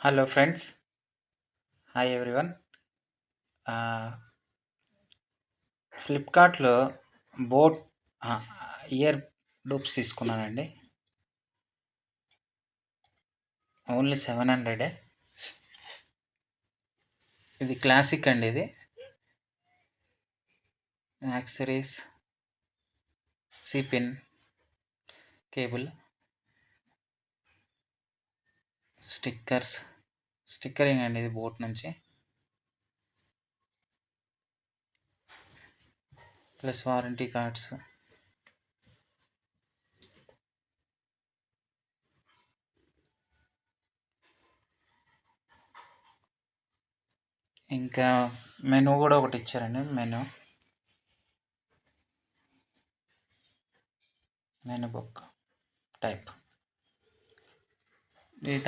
Hello friends, hi everyone. ఫ్లిప్కార్ట్లో boat year dupes తీసుకున్నానండి. Only 700. ఇది క్లాసిక్ అండి. ఇది యాక్సరీస్, సిపిన్, కేబుల్, స్టిక్కరింగ్ అండి. ఇది బోట్ నుంచి ప్లస్ వారంటీ కార్డ్స్. ఇంకా మెనూ కూడా ఒకటి ఇచ్చారండి. Menu book type. ఇది